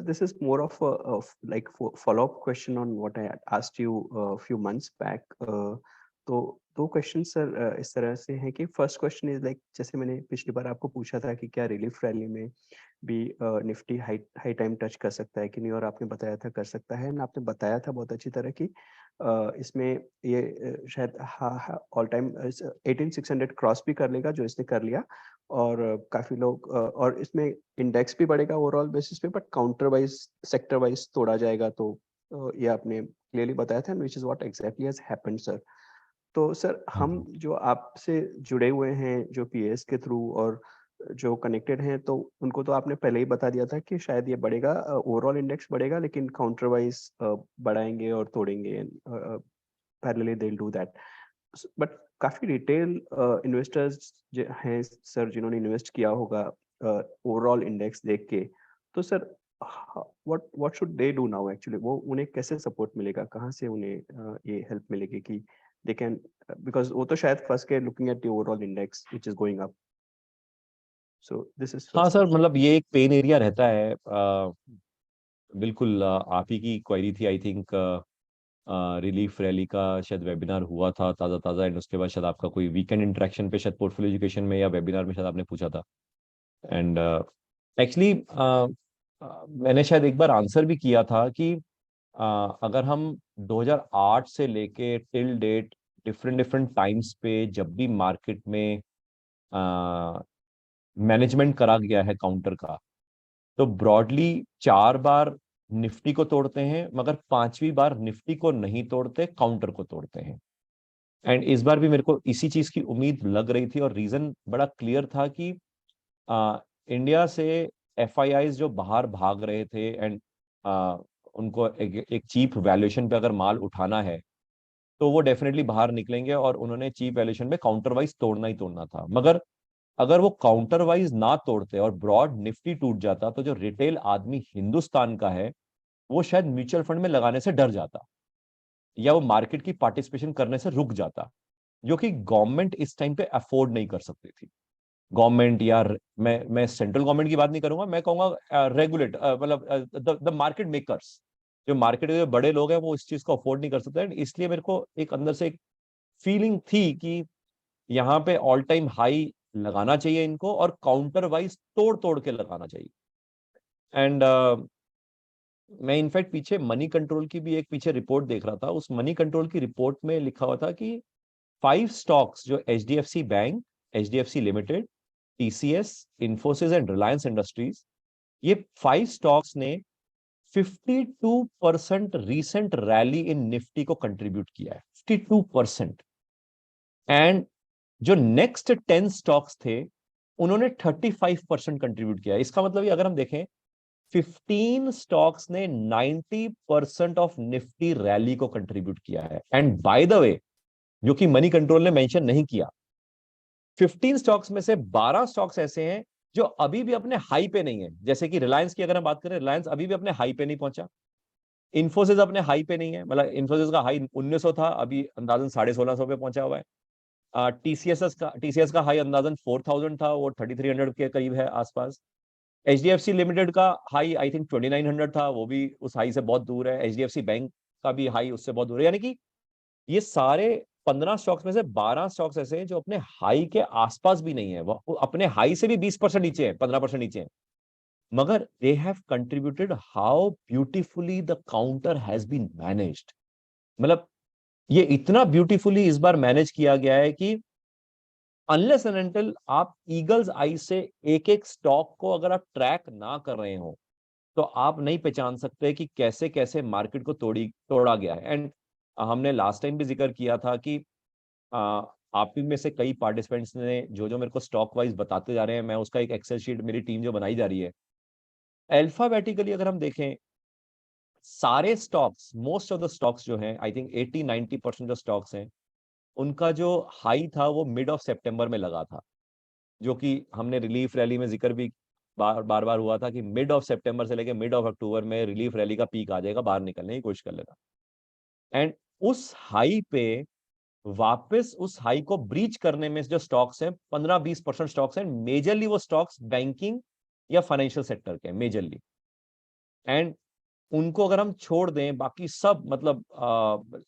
This is more of like follow-up question on what I had asked you a few months back. तो दो question sir इस तरह से हैं कि फर्स्ट क्वेश्चन इज लाइक जैसे मैंने पिछली बार आपको पूछा था कि क्या रिलीफ रैली में भी Nifty high high time touch कर सकता है कि नहीं, और आपने बताया था कर सकता है, एंड आपने बताया था बहुत अच्छी तरह की इसमें ये शायद ऑल टाइम 18600 क्रॉस भी कर लेगा जो इसने कर लिया, और काफी लोग और इसमें इंडेक्स भी बढ़ेगा ओवरऑल बेसिस पे, but counter wise sector wise तोड़ा जाएगा, तो ये आपने क्लियरली बताया था, which is what exactly has happened sir. तो सर हाँ हम जी। जो आपसे जुड़े हुए हैं जो पीएस के थ्रू और जो कनेक्टेड हैं, तो उनको तो आपने पहले ही बता दिया था कि शायद ये बढ़ेगा, ओवरऑल इंडेक्स बढ़ेगा, लेकिन काउंटर वाइज बढ़ाएंगे और तोड़ेंगे, parallelly they will do that. But काफी रिटेल इन्वेस्टर्स हैं सर जिन्होंने इन्वेस्ट किया होगा ओवरऑल इंडेक्स देख के, तो sir what what should they do now actually, वो उन्हें कैसे सपोर्ट मिलेगा, कहाँ से उन्हें ये हेल्प मिलेगी कि दे कैन, बिकॉज वो तो शायद फर्स्ट के looking at the overall index which is going up, so this is हाँ फर्स्ट सर, क्वेश्चन। मतलब ये एक पेन एरिया रहता है। बिल्कुल, आप ही की क्वेरी थी आई थिंक। रिलीफ रैली का शायद वेबिनार हुआ था ताज़ा ताज़ा, एंड उसके बाद शायद आपका कोई वीकेंड इंटरेक्शन पे शायद पोर्टफोलियो एजुकेशन में या वेबिनार में शायद आपने पूछा था। एंड एक्चुअली मैंने शायद एक बार आंसर भी किया था कि अगर हम 2008 से लेके till date different different times पे जब भी मार्केट में मैनेजमेंट करा गया है काउंटर का, तो ब्रॉडली 4 बार निफ्टी को तोड़ते हैं, मगर 5वीं बार निफ्टी को नहीं तोड़ते, काउंटर को तोड़ते हैं। एंड इस बार भी मेरे को इसी चीज की उम्मीद लग रही थी, और रीजन बड़ा क्लियर था कि इंडिया से एफआईआईज जो बाहर भाग रहे थे, एंड उनको एक चीप वैल्यूएशन पे अगर माल उठाना है, तो वो डेफिनेटली बाहर निकलेंगे, और उन्होंने चीप वैल्यूएशन में काउंटर वाइज तोड़ना ही तोड़ना था। मगर अगर वो काउंटर वाइज ना तोड़ते और ब्रॉड निफ्टी टूट जाता, तो जो रिटेल आदमी हिंदुस्तान का है, वो शायद म्यूचुअल फंड में लगाने से डर जाता, या वो मार्केट की पार्टिसिपेशन करने से रुक जाता, जो कि गवर्नमेंट इस टाइम पे अफोर्ड नहीं कर सकती थी। गवर्नमेंट या मैं सेंट्रल गवर्नमेंट की बात नहीं करूंगा, मैं कहूंगा रेगुलेट मतलब द मार्केट मेकर्स, जो मार्केट के बड़े लोग हैं, वो इस चीज को अफोर्ड नहीं कर सकते। इसलिए मेरे को एक अंदर से एक फीलिंग थी कि यहाँ पे ऑल टाइम हाई लगाना चाहिए इनको, और काउंटर वाइज तोड़ तोड़ के लगाना चाहिए। एंड मैं इनफैक्ट पीछे मनी कंट्रोल की भी एक पीछे रिपोर्ट देख रहा था। उस मनी कंट्रोल की रिपोर्ट में लिखा हुआ था कि 5 स्टॉक्स जो HDFC bank, HDFC limited, TCS, Infosys and Reliance industries, ये 5 स्टॉक्स ने 52% रीसेंट रैली इन निफ्टी को कंट्रीब्यूट किया है, 52%। एंड जो नेक्स्ट 10 स्टॉक्स थे, उन्होंने 35% कंट्रीब्यूट किया है। इसका मतलब ये अगर हम देखें, 15 स्टॉक्स ने 90% ऑफ निफ्टी रैली को कंट्रीब्यूट किया है। एंड बाय द वे, जो कि मनी कंट्रोल ने मेंशन नहीं किया, 15 स्टॉक्स में से 12 स्टॉक्स ऐसे हैं जो अभी भी अपने हाई पे नहीं है। जैसे कि रिलायंस की अगर हम बात करें, रिलायंस अभी भी अपने हाई पे नहीं पहुंचा। इन्फोसिस अपने हाई पे नहीं है, मतलब इन्फोसिस का हाई 1900 था, अभी अंदाजन 1650 पे पहुंचा हुआ है। टीसीएस का हाई अंदाजन 4000 था, वो 3300 के करीब है आसपास। एचडीएफसी लिमिटेड का हाई आई थिंक 2900 था, वो भी उस हाई से बहुत दूर है। एचडीएफसी बैंक का भी हाई उससे बहुत दूर है। यानी कि ये सारे 15 स्टॉक्स में से 12 स्टॉक्स ऐसे हैं जो अपने हाई के आसपास भी नहीं है, वो अपने हाई से भी 20% नीचे है, 15% नीचे है। मगर they have contributed, how beautifully the counter has been managed. मतलब ये इतना ब्यूटीफुली इस बार मैनेज किया गया है कि अनलेस एंड अनटिल आप ईगल्स आई से एक एक स्टॉक को अगर आप ट्रैक ना कर रहे हो, तो आप नहीं पहचान सकते कि कैसे कैसे मार्केट को तोड़ा गया है। एंड हमने लास्ट टाइम भी जिक्र किया था कि आप ही में से कई पार्टिसिपेंट्स ने जो जो मेरे को स्टॉक वाइज बताते जा रहे हैं, मैं उसका एक एक्सेल शीट मेरी टीम जो बनाई जा रही है, अल्फाबेटिकली अगर हम देखें, सारे stocks, most of the stocks जो हैं, आई थिंक 80-90% जो स्टॉक्स हैं, उनका जो हाई था वो मिड ऑफ सितंबर में लगा था। जो कि हमने रिलीफ रैली में जिक्र भी बार बार बार हुआ था कि मिड ऑफ सितंबर से लेकर मिड ऑफ अक्टूबर में रिलीफ रैली का पीक आ जाएगा, बाहर निकलने की कोशिश कर लेगा। एंड उस हाई पे वापस उस हाई को ब्रीच करने में जो स्टॉक्स हैं, 15-20% स्टॉक्स हैं, मेजरली वो स्टॉक्स बैंकिंग या फाइनेंशियल सेक्टर के, मेजरली। एंड उनको अगर हम छोड़ दें, बाकी सब मतलब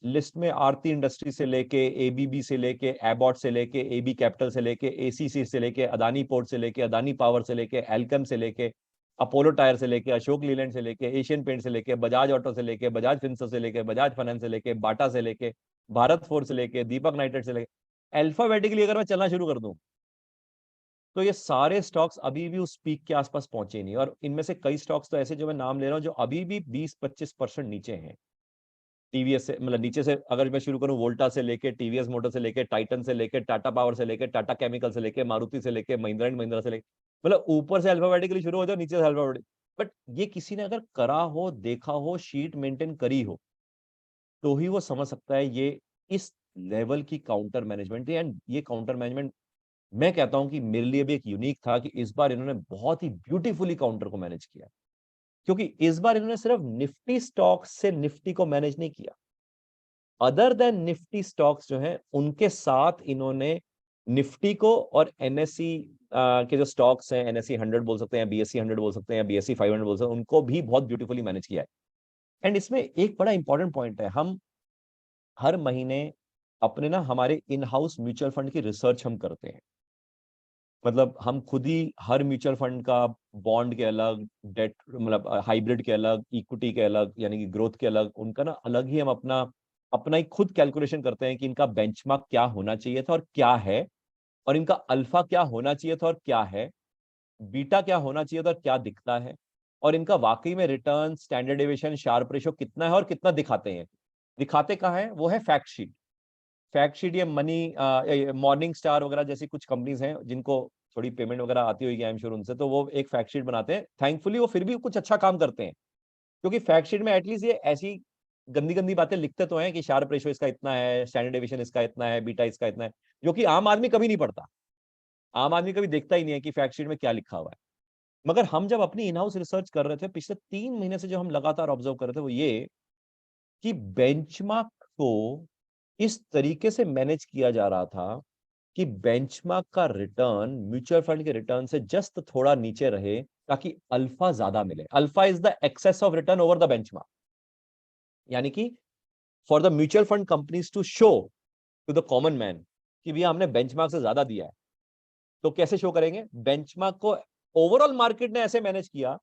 लिस्ट में आरती इंडस्ट्री से लेके, एबीबी से लेके, एबॉट से लेके, एबी कैपिटल से लेके, एसीसी से लेके, अदानी पोर्ट से लेके, अदानी पावर से लेके, एल्केम से लेके, अपोलो टायर से लेके, अशोक लीलैंड से लेके, एशियन पेंट से लेके, बजाज ऑटो से लेके, बजाज फिंसर्व से लेके, बजाज फाइनेंस से लेके, बाटा से लेके, भारत फोर्ज से लेके, दीपक नाइट्रेट से लेके, अल्फाबेटिकली अगर मैं चलना शुरू कर दूं, तो ये सारे स्टॉक्स अभी भी उस पीक के आसपास पहुंचे नहीं। और इनमें से कई स्टॉक्स तो ऐसे जो मैं नाम ले रहा हूं जो अभी भी 20-25% नीचे हैं टीवीएस से। मतलब नीचे से अगर मैं शुरू करूं, वोल्टा से लेके, टीवीएस मोटर से लेके, टाइटन से लेके, टाटा पावर से लेके, टाटा केमिकल से लेके, मारुति से लेके, महिंद्रा एंड महिंद्रा से लेके, मतलब ऊपर से अल्फाबेटिकली शुरू हो जाओ, नीचे से अल्फाबेटिक। बट ये किसी ने अगर करा हो, देखा हो, शीट मेंटेन करी हो, तो ही वो समझ सकता है ये इस लेवल की काउंटर मैनेजमेंट थी। एंड ये काउंटर मैनेजमेंट मैं कहता हूं कि मेरे लिए भी एक यूनिक था कि इस बार इन्होंने बहुत ही ब्यूटीफुली काउंटर को मैनेज किया। क्योंकि इस बार इन्होंने सिर्फ निफ्टी स्टॉक्स से निफ्टी को मैनेज नहीं किया, अदर देन निफ्टी स्टॉक्स जो हैं उनके साथ इन्होंने निफ्टी को और एनएससी के जो स्टॉक्स हैं, एनएससी 100 बोल सकते हैं, बीएससी 100 बोल सकते हैं, बीएससी 500 बोल सकते हैं, उनको भी बहुत ब्यूटीफुली मैनेज किया है। एंड इसमें एक बड़ा इंपॉर्टेंट पॉइंट है, हम हर महीने अपने ना हमारे इन हाउस म्यूचुअल फंड की रिसर्च हम करते हैं। मतलब हम खुद ही हर म्यूचुअल फंड का बॉन्ड के अलग, डेट मतलब हाइब्रिड के अलग, इक्विटी के अलग, यानी कि ग्रोथ के अलग, उनका ना अलग ही हम अपना अपना ही खुद कैलकुलेशन करते हैं कि इनका बेंचमार्क क्या होना चाहिए था और क्या है, और इनका अल्फा क्या होना चाहिए था और क्या है, बीटा क्या होना चाहिए था और क्या दिखता है, और इनका वाकई में return, standard deviation, Sharpe ratio कितना है और कितना दिखाते हैं। दिखाते कहाँ है? वो है फैक्ट शीट। फैक्ट शीट ये मनी मॉर्निंग स्टार वगैरह जैसी कुछ कंपनीज हैं जिनको थोड़ी पेमेंट वगैरह आती होगी आई एम श्योर उनसे, तो वो एक फैक्ट शीट बनाते हैं। थैंकफुली वो फिर भी कुछ अच्छा काम करते हैं, क्योंकि फैक्ट शीट में एटलीस्ट ये ऐसी गंदी गंदी बातें लिखते तो हैं कि शार्प रेशो इसका इतना है, स्टैंडर्ड डेविएशन इसका इतना है, बीटा इसका इतना है, जो कि आम आदमी कभी नहीं पढ़ता। आम आदमी कभी देखता ही नहीं है कि फैक्ट शीट में क्या लिखा हुआ है। मगर हम जब अपनी इन हाउस रिसर्च कर रहे थे पिछले 3 महीने से, जो हम लगातार ऑब्जर्व कर रहे थे, वो ये कि बेंचमार्क को इस तरीके से मैनेज किया जा रहा था कि बेंचमार्क का रिटर्न म्यूचुअल फंड के रिटर्न से जस्ट थोड़ा नीचे रहे, ताकि अल्फा ज्यादा मिले। Alpha is the excess of return over the benchmark, यानी कि for the mutual fund companies to show to the common man कि भैया हमने बेंचमार्क से ज्यादा दिया है। तो कैसे शो करेंगे? बेंचमार्क को ओवरऑल मार्केट ने ऐसे मैनेज किया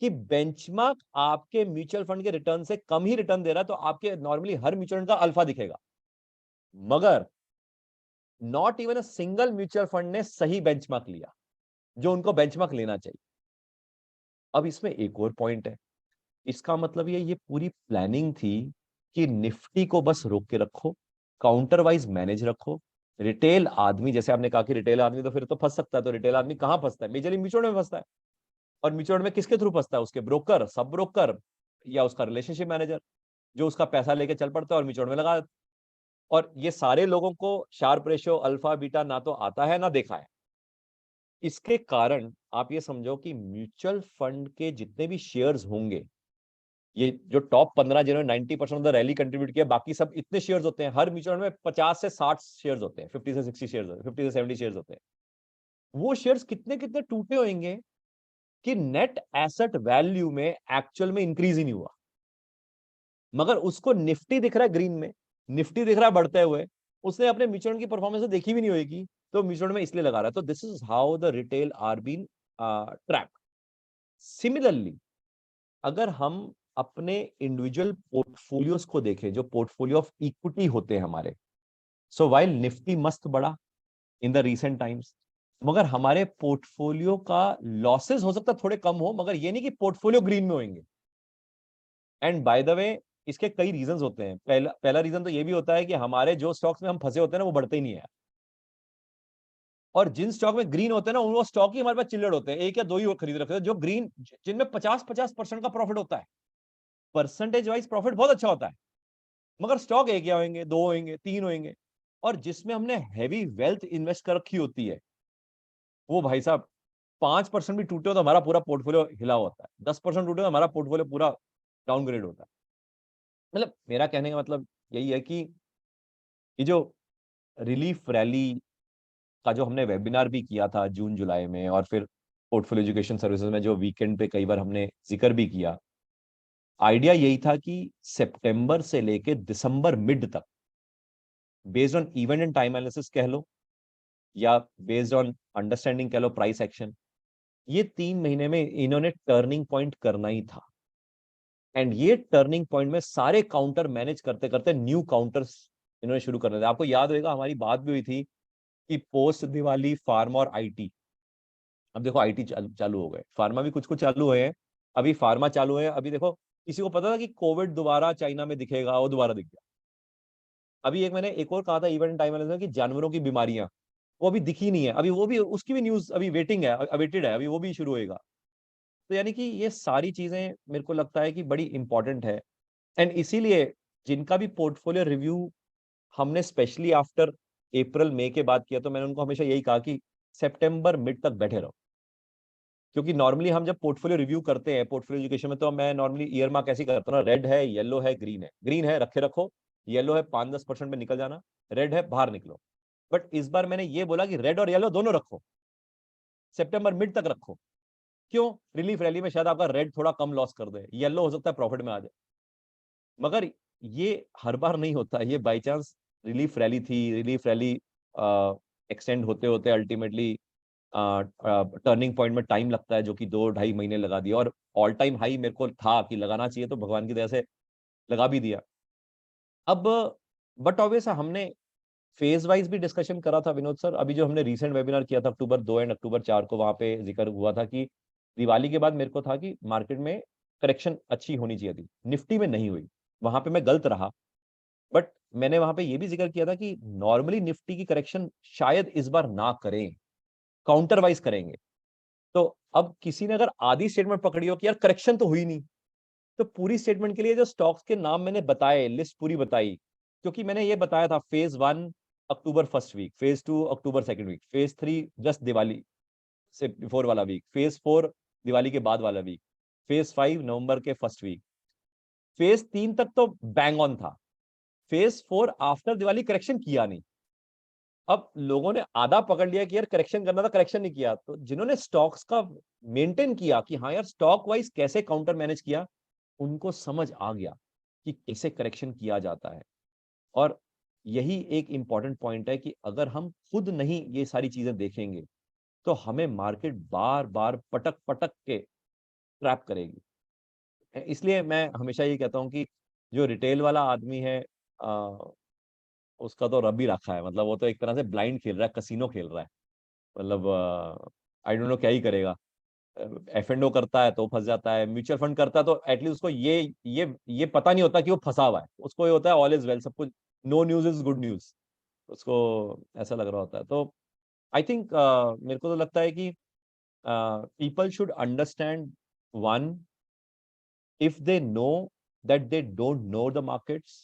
कि बेंचमार्क आपके म्यूचुअल फंड के रिटर्न से कम ही रिटर्न दे रहा है, तो आपके नॉर्मली हर म्यूचुअल फंड का अल्फा दिखेगा। मगर not even a single mutual fund ने सही बेंचमार्क लिया जो उनको बेंचमार्क लेना चाहिए। अब इसमें एक और पॉइंट है, इसका मतलब ये पूरी प्लानिंग थी कि निफ्टी को बस रोक के रखो, काउंटर वाइज मैनेज रखो। रिटेल आदमी, जैसे आपने कहा कि रिटेल आदमी तो फिर तो फंस सकता है, तो रिटेल आदमी कहां फंसता है? मेजरली म्यूचुअल में फंसता है। और म्यूचुअल में किसके थ्रू फंसता है? उसके ब्रोकर, सब ब्रोकर, या उसका रिलेशनशिप मैनेजर, जो उसका पैसा लेके चल पड़ता है और म्यूचुअल में लगा। और ये सारे लोगों को शार्प रेशो, अल्फा, बीटा ना तो आता है ना देखा है। इसके कारण आप ये समझो कि म्यूचुअल फंड के जितने भी शेयर्स होंगे, ये जो टॉप 15 जिन्होंने 90% ऑफ द रैली कंट्रीब्यूट किया, बाकी सब इतने शेयर्स होते हैं हर म्यूचुअल में, 50 से 60 शेयर्स होते हैं, 50 से 60 शेयर्स, 50 से 70 शेयर्स होते हैं। वो शेयर्स कितने कितने टूटे होंगे कि नेट एसेट वैल्यू में एक्चुअल में इंक्रीज ही नहीं हुआ, मगर उसको निफ्टी दिख रहा है ग्रीन में, निफ्टी दिख रहा है बढ़ते हुए, उसने अपने म्यूचुअल की परफॉर्मेंस देखी भी नहीं होगी, तो म्यूचुअल में इसलिए लगा रहा है। तो this is how the retail are been trap. Similarly अगर हम अपने इंडिविजुअल पोर्टफोलियोज को देखें, जो पोर्टफोलियो ऑफ इक्विटी होते हैं हमारे, सो वाइल निफ्टी मस्त बढ़ा इन द रीसेंट टाइम्स, मगर हमारे पोर्टफोलियो का लॉसेस हो सकता है थोड़े कम हो, मगर ये नहीं कि पोर्टफोलियो ग्रीन में होंगे। एंड बाय द वे इसके कई रीजंस होते हैं। पहला रीजन तो ये भी होता है कि हमारे जो स्टॉक्स में हम फंसे होते हैं ना, वो बढ़ते ही नहीं है। और जिन स्टॉक में ग्रीन होते हैं ना, वो स्टॉक ही हमारे पास चिल्लड़ होते हैं, एक या दो ही खरीद रखे हैं जो ग्रीन, जिनमें 50-50% का प्रॉफिट होता है। परसेंटेज वाइज प्रॉफिट बहुत अच्छा होता है, मगर स्टॉक एक या होंगे, दो होंगे, तीन होंगे। और जिसमें हमने हैवी वेल्थ इन्वेस्ट कर रखी होती है, वो भाई साहब 5% भी टूटे हो तो हमारा पूरा पोर्टफोलियो हिला होता है, 10% टूटे तो हमारा पोर्टफोलियो पूरा डाउनग्रेड होता है। मतलब मेरा कहने का मतलब यही है कि ये जो रिलीफ रैली का जो हमने वेबिनार भी किया था जून जुलाई में, और फिर पोर्टफोलियो एजुकेशन सर्विसेज में जो वीकेंड पे कई बार हमने जिक्र भी किया, आइडिया यही था कि सितंबर से लेके दिसंबर मिड तक, based on event and time analysis कह लो या बेस्ड ऑन अंडरस्टैंडिंग कह लो प्राइस एक्शन, ये 3 महीने में इन्होंने टर्निंग पॉइंट करना ही था। एंड ये टर्निंग पॉइंट में सारे काउंटर मैनेज करते करते न्यू काउंटर्स इन्होंने शुरू करने थे। आपको याद होगा हमारी बात भी हुई थी कि पोस्ट दिवाली फार्मा और आईटी, अब देखो आईटी चालू हो गए, फार्मा भी कुछ कुछ चालू हुए हैं, अभी फार्मा चालू है। अभी देखो किसी को पता था कि कोविड दोबारा चाइना में दिखेगा, वो दोबारा दिख गया। अभी मैंने एक और कहा था इवेंट टाइम में कि जानवरों की बीमारियां, वो अभी दिखी नहीं है, अभी वो भी, उसकी भी न्यूज अभी वेटिंग है, अवेटेड है, अभी वो भी शुरू होएगा। तो यानी कि ये सारी चीजें मेरे को लगता है कि बड़ी इंपॉर्टेंट है। एंड इसीलिए जिनका भी पोर्टफोलियो रिव्यू हमने स्पेशली आफ्टर अप्रैल मई के बाद किया, तो मैंने उनको हमेशा यही कहा कि सितंबर मिड तक बैठे रहो। क्योंकि नॉर्मली हम जब पोर्टफोलियो रिव्यू करते हैं पोर्टफोलियो एजुकेशन में, तो मैं नॉर्मली ईयर मार्क ऐसे करता हूँ ना, रेड है, येलो है, ग्रीन है। ग्रीन है रखे रखो, येलो है 5-10% पे निकल जाना, रेड है बाहर निकलो। बट इस बार मैंने ये बोला कि रेड और येलो दोनों रखो, सितंबर मिड तक रखो। क्यों? रिलीफ रैली में शायद आपका रेड थोड़ा कम लॉस कर दे, येलो हो सकता है प्रॉफिट में आ जाए। मगर ये हर बार नहीं होता, ये बाई चांस रिलीफ रैली थी, रिलीफ रैली एक्सटेंड होते होते अल्टीमेटली टर्निंग पॉइंट में टाइम लगता है, जो कि 2-2.5 महीने लगा दिया। और ऑल टाइम हाई मेरे को था कि लगाना चाहिए, तो भगवान की दया से लगा भी दिया। अब बट ऑब्वियस हमने फेज वाइज भी डिस्कशन करा था विनोद सर। अभी जो हमने रीसेंट वेबिनार किया था अक्टूबर 2 एंड अक्टूबर 4 को, वहां पे जिक्र हुआ था कि दिवाली के बाद मेरे को था कि मार्केट में करेक्शन अच्छी होनी चाहिए थी, निफ्टी में नहीं हुई, वहां पे मैं गलत रहा। बट मैंने वहां पे ये भी जिक्र किया था कि नॉर्मली निफ्टी की करेक्शन शायद इस बार ना करें, काउंटर वाइज करेंगे। तो अब किसी ने अगर आधी स्टेटमेंट पकड़ी हो कि यार करेक्शन तो हुई नहीं, तो पूरी स्टेटमेंट के लिए जो स्टॉक्स के नाम मैंने बताए, लिस्ट पूरी बताई, क्योंकि मैंने ये बताया था phase 1 October first week, phase 2 October second week, phase 3 just Diwali से बिफोर वाला वीक, फेज 4 दिवाली के बाद वाला वीक, फेज 5 नवंबर के फर्स्ट वीक, फेज 3 तक तो बैंग ऑन था, फेज 4 आफ्टर दिवाली करेक्शन किया नहीं। अब लोगों ने आधा पकड़ लिया कि यार करेक्शन करना था, करेक्शन नहीं किया। तो जिन्होंने स्टॉक्स का मेंटेन किया कि हाँ यार स्टॉक वाइज कैसे काउंटर मैनेज किया, उनको समझ आ गया कि कैसे करेक्शन किया जाता है। और यही एक इंपॉर्टेंट पॉइंट है कि अगर हम खुद नहीं ये सारी चीजें देखेंगे, तो हमें मार्केट बार बार पटक पटक के ट्रैप करेगी। इसलिए मैं हमेशा ये कहता हूँ कि जो रिटेल वाला आदमी है, उसका तो रब ही रखा है। मतलब वो तो एक तरह से ब्लाइंड खेल रहा है, कसीनो खेल रहा है। मतलब आई डोंट नो क्या ही करेगा। F&O करता है तो फंस जाता है, म्यूचुअल फंड करता है तो एटलीस्ट उसको ये पता नहीं होता कि वो फंसा हुआ है, उसको ये होता है ऑल इज वेल, सब कुछ, no news is good news, उसको ऐसा लग रहा होता है। तो आई थिंक मेरे को तो लगता है कि people should understand, one, if they know that they don't know the markets,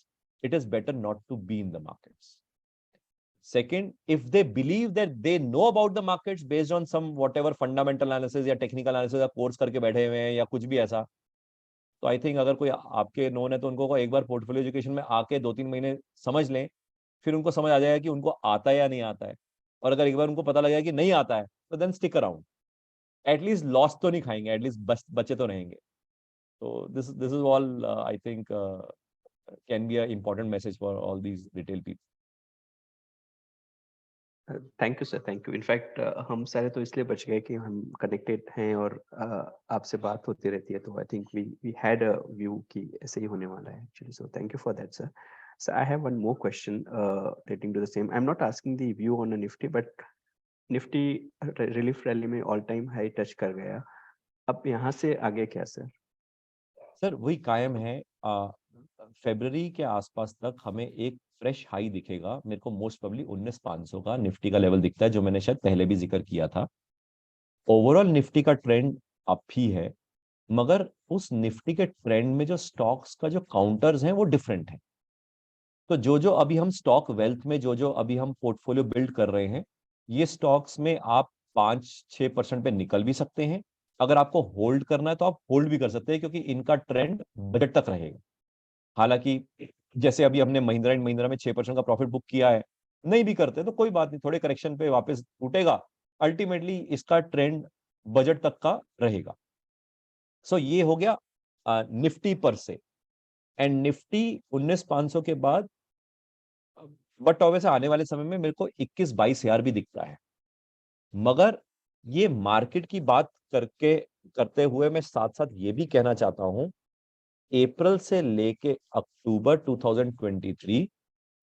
it is better not to be in the markets. Second, if they believe that they know about the markets based on some whatever fundamental analysis या technical analysis या course करके बैठे हुए हैं या कुछ भी ऐसा, तो आई थिंक अगर कोई आपके नोन है तो उनको एक बार पोर्टफोलियो एजुकेशन में आके 2-3 महीने समझ लें, फिर उनको समझ आ जाएगा कि उनको आता है या नहीं आता है। और अगर एक बार उनको पता लगे कि नहीं आता है, तो then stick around, at least loss तो नहीं खाएंगे, एटलीस्ट बचे तो रहेंगे। तो this is all I think can be an important message for all these retail people. Thank you sir, thank you. In fact हम सारे तो इसलिए बच गए कि हम कनेक्टेड हैं और आपसे बात होती रहती है, तो I think we had a view कि ऐसे ही होने वाला है actually. So thank you for that sir. So I have one more question relating to the same. I am not asking the view on a Nifty, but Nifty relief rally में all time high touch कर गया, अब यहाँ से आगे क्या sir? Sir वही कायम है, फेब्रवरी के आसपास तक हमें एक फ्रेश हाई दिखेगा। मेरे को मोस्ट प्रोबेबली 19,500 का निफ्टी का लेवल दिखता है, जो मैंने शायद पहले भी जिक्र किया था। ओवरऑल निफ्टी का ट्रेंड अप ही है, मगर उस निफ्टी के ट्रेंड में जो स्टॉक्स का जो काउंटर्स हैं वो डिफरेंट है। तो जो जो अभी हम स्टॉक वेल्थ में जो जो अभी हम पोर्टफोलियो बिल्ड कर रहे हैं, ये स्टॉक्स में आप 5-6% पे निकल भी सकते हैं। अगर आपको होल्ड करना है तो आप होल्ड भी कर सकते हैं, क्योंकि इनका ट्रेंड बजट तक रहेगा। हालांकि जैसे अभी हमने महिंद्रा एंड महिंद्रा में 6% का प्रॉफिट बुक किया है, नहीं भी करते तो कोई बात नहीं, थोड़े करेक्शन पे वापस टूटेगा, अल्टीमेटली इसका ट्रेंड बजट तक का रहेगा। सो ये हो गया निफ्टी पर से, एंड निफ्टी 19,500 के बाद बट ऑब्वियस आने वाले समय में मेरे को 21-22 हजार भी दिखता है। मगर ये मार्केट की बात करते हुए मैं साथ साथ ये भी कहना चाहता हूं, अप्रैल से लेके October 2023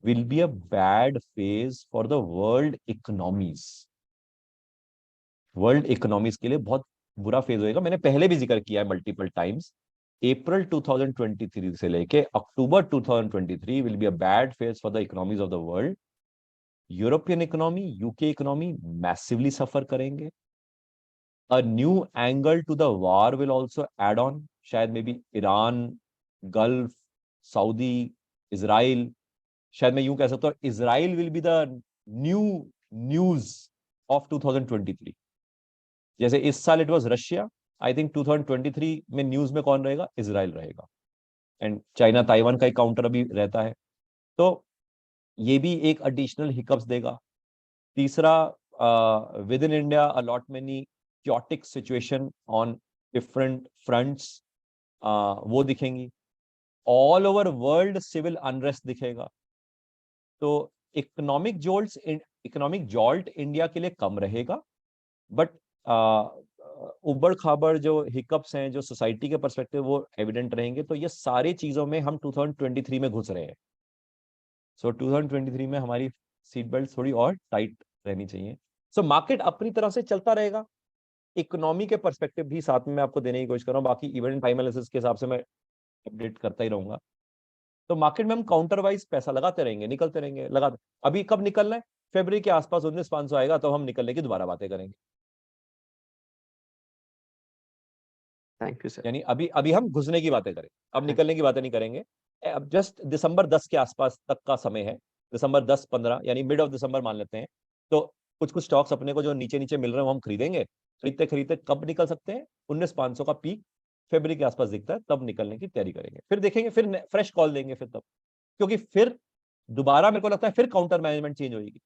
will be a bad phase for the world economies. World economies के लिए बहुत बुरा फेज होएगा। मैंने पहले भी जिक्र किया है मल्टीपल टाइम्स, अप्रैल 2023 से लेके October 2023 will be a bad phase for the economies of the world. European economy, UK economy massively suffer करेंगे। A new angle to the war will also add on, शायद may be Iran, Gulf, Saudi, Israel, शायद मैं यूं कह सकता हूं Israel will be the new news of 2023। जैसे इस साल it was Russia, I think 2023 में न्यूज में कौन रहेगा? इजराइल रहेगा। एंड चाइना ताइवान का एक काउंटर अभी रहता है, तो ये भी एक एडिशनल हिकअप्स देगा। तीसरा, within India a lot many chaotic situation on different fronts, वो दिखेंगी। All over world civil unrest दिखेगा। तो इकोनॉमिक जॉल्ट इंडिया के लिए कम रहेगा, बट उबड़ खाबड़ जो हिकअप्स हैं जो सोसाइटी के परस्पेक्टिव वो एविडेंट रहेंगे। तो ये सारी चीजों में हम 2023 में घुस रहे हैं। सो 2023 में हमारी सीट बेल्ट थोड़ी और टाइट रहनी चाहिए। सो मार्केट अपनी तरह से चलता रहेगा। इकोनॉमी के पर्सपेक्टिव भी साथ में मैं आपको देने की कोशिश कर रहा हूँ, बाकी इवेंट टाइम एनालिसिस के हिसाब से मैं अपडेट करता ही रहूंगा। तो मार्केट में हम काउंटर वाइज पैसा लगाते रहेंगे, निकलते रहेंगे, लगाते। अभी कब निकलना है? फरवरी के आसपास 19,500 आएगा तो हम निकलने की दोबारा बातें करेंगे। Thank you sir. यानी अभी अभी हम घुसने की बातें करें, अब हाँ निकलने की बातें नहीं करेंगे। अब जस्ट दिसंबर 10 के आसपास तक का समय है, दिसंबर 10-15 यानी मिड ऑफ दिसंबर मान लेते हैं। तो कुछ कुछ स्टॉक्स अपने को जो नीचे नीचे मिल रहे हैं वो हम खरीदेंगे। खरीदते खरीदते कब निकल सकते हैं? 19,500 का पीक फरवरी के आसपास दिखता है, तब निकलने की तैयारी करेंगे। फिर देखेंगे, फिर फ्रेश कॉल देंगे फिर तब, क्योंकि फिर दोबारा मेरे को लगता है फिर काउंटर मैनेजमेंट चेंज होगी।